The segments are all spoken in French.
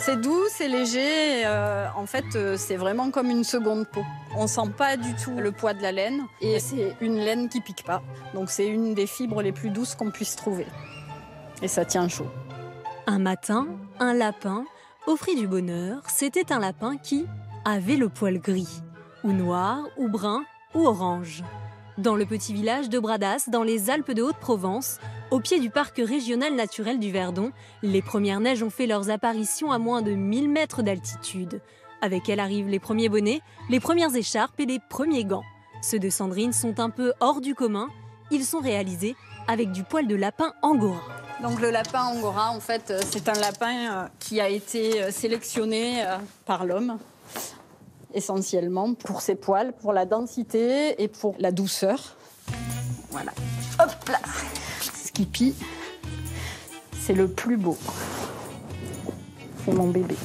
C'est doux, c'est léger. En fait, c'est vraiment comme une seconde peau. On sent pas du tout le poids de la laine. Et c'est une laine qui pique pas. Donc c'est une des fibres les plus douces qu'on puisse trouver. Et ça tient chaud. Un matin, un lapin offrit du bonheur. C'était un lapin qui avait le poil gris, ou noir, ou brun, ou orange. Dans le petit village de Bradas, dans les Alpes de Haute-Provence, au pied du parc régional naturel du Verdon, les premières neiges ont fait leurs apparitions à moins de 1000 mètres d'altitude. Avec elles arrivent les premiers bonnets, les premières écharpes et les premiers gants. Ceux de Sandrine sont un peu hors du commun. Ils sont réalisés avec du poil de lapin angora. Donc le lapin angora, en fait, c'est un lapin qui a été sélectionné par l'homme, essentiellement pour ses poils, pour la densité et pour la douceur. Voilà. Hop là. Skippy, c'est le plus beau. C'est mon bébé.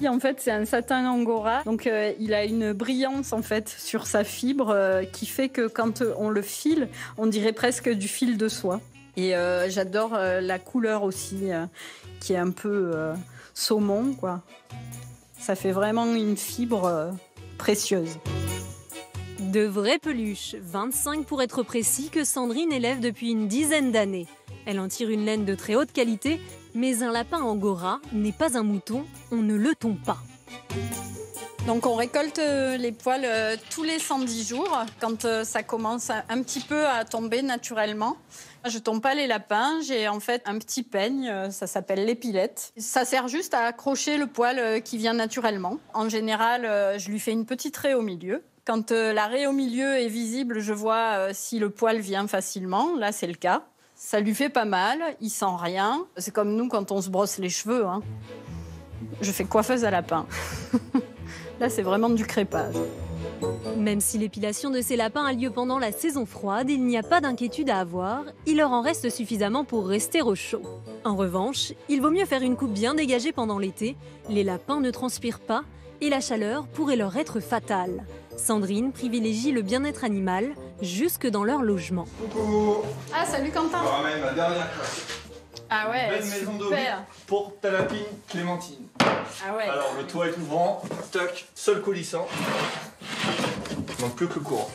Et en fait, c'est un satin angora, donc il a une brillance en fait sur sa fibre qui fait que quand on le file, on dirait presque du fil de soie. Et j'adore la couleur aussi, qui est un peu saumon, quoi. Ça fait vraiment une fibre précieuse. De vraies peluches, 25 pour être précis, que Sandrine élève depuis une dizaine d'années. Elle en tire une laine de très haute qualité, mais un lapin angora n'est pas un mouton, on ne le tombe pas. Donc on récolte les poils tous les 110 jours, quand ça commence un petit peu à tomber naturellement. Je tombe pas les lapins, j'ai en fait un petit peigne, ça s'appelle l'épilette. Ça sert juste à accrocher le poil qui vient naturellement. En général, je lui fais une petite raie au milieu. Quand la raie au milieu est visible, je vois si le poil vient facilement. Là, c'est le cas. Ça lui fait pas mal, il sent rien. C'est comme nous quand on se brosse les cheveux, hein. Je fais coiffeuse à lapin. Là, c'est vraiment du crépage. Même si l'épilation de ces lapins a lieu pendant la saison froide, il n'y a pas d'inquiétude à avoir, il leur en reste suffisamment pour rester au chaud. En revanche, il vaut mieux faire une coupe bien dégagée pendant l'été, les lapins ne transpirent pas et la chaleur pourrait leur être fatale. Sandrine privilégie le bien-être animal jusque dans leur logement. Coucou. Ah, salut Quentin. Je ramène ma dernière classe. Ah ouais, Belle maison d'Obi super. pour ta lapine Clémentine. Ah ouais. Alors le toit est ouvrant, toc, sol coulissant. Il manque plus que le courant.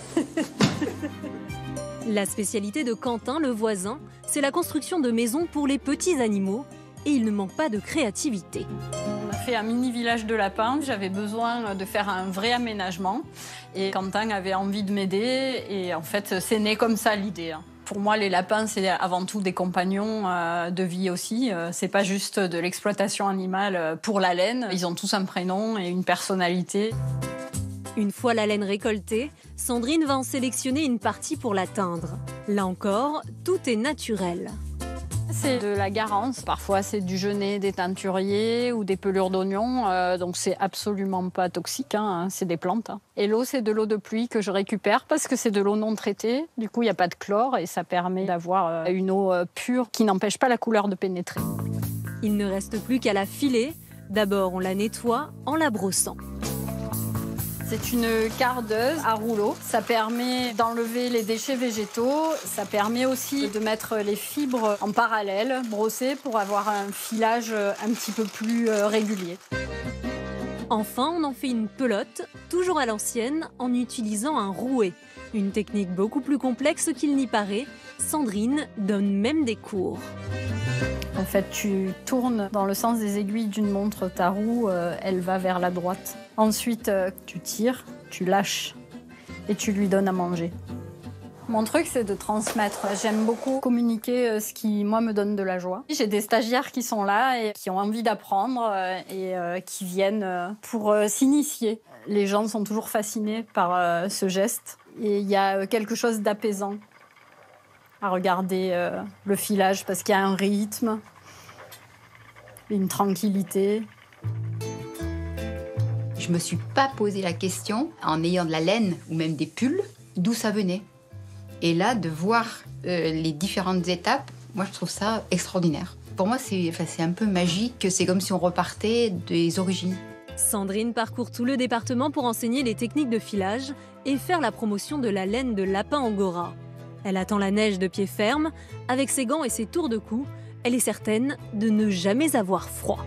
La spécialité de Quentin, le voisin, c'est la construction de maisons pour les petits animaux et il ne manque pas de créativité. On a fait un mini village de lapins, j'avais besoin de faire un vrai aménagement et Quentin avait envie de m'aider et en fait c'est né comme ça l'idée. Pour moi, les lapins, c'est avant tout des compagnons de vie aussi. C'est pas juste de l'exploitation animale pour la laine. Ils ont tous un prénom et une personnalité. Une fois la laine récoltée, Sandrine va en sélectionner une partie pour la teindre. Là encore, tout est naturel. C'est de la garance. Parfois, c'est du genêt des teinturiers ou des pelures d'oignon. Donc, c'est absolument pas toxique, hein. C'est des plantes. Et l'eau, c'est de l'eau de pluie que je récupère parce que c'est de l'eau non traitée. Du coup, il n'y a pas de chlore et ça permet d'avoir une eau pure qui n'empêche pas la couleur de pénétrer. Il ne reste plus qu'à la filer. D'abord, on la nettoie en la brossant. C'est une cardeuse à rouleau. Ça permet d'enlever les déchets végétaux. Ça permet aussi de mettre les fibres en parallèle, brossées, pour avoir un filage un petit peu plus régulier. Enfin, on en fait une pelote, toujours à l'ancienne, en utilisant un rouet. Une technique beaucoup plus complexe qu'il n'y paraît. Sandrine donne même des cours. En fait, tu tournes dans le sens des aiguilles d'une montre. Ta roue, elle va vers la droite. Ensuite, tu tires, tu lâches et tu lui donnes à manger. Mon truc, c'est de transmettre. J'aime beaucoup communiquer ce qui, moi, me donne de la joie. J'ai des stagiaires qui sont là et qui ont envie d'apprendre et qui viennent pour s'initier. Les gens sont toujours fascinés par ce geste. Et il y a quelque chose d'apaisant à regarder le filage parce qu'il y a un rythme, une tranquillité. Je me suis pas posé la question, en ayant de la laine ou même des pulls, d'où ça venait. Et là, de voir les différentes étapes, moi, je trouve ça extraordinaire. Pour moi, c'est un peu magique, c'est comme si on repartait des origines. Sandrine parcourt tout le département pour enseigner les techniques de filage et faire la promotion de la laine de lapin angora. Elle attend la neige de pied ferme. Avec ses gants et ses tours de cou, elle est certaine de ne jamais avoir froid.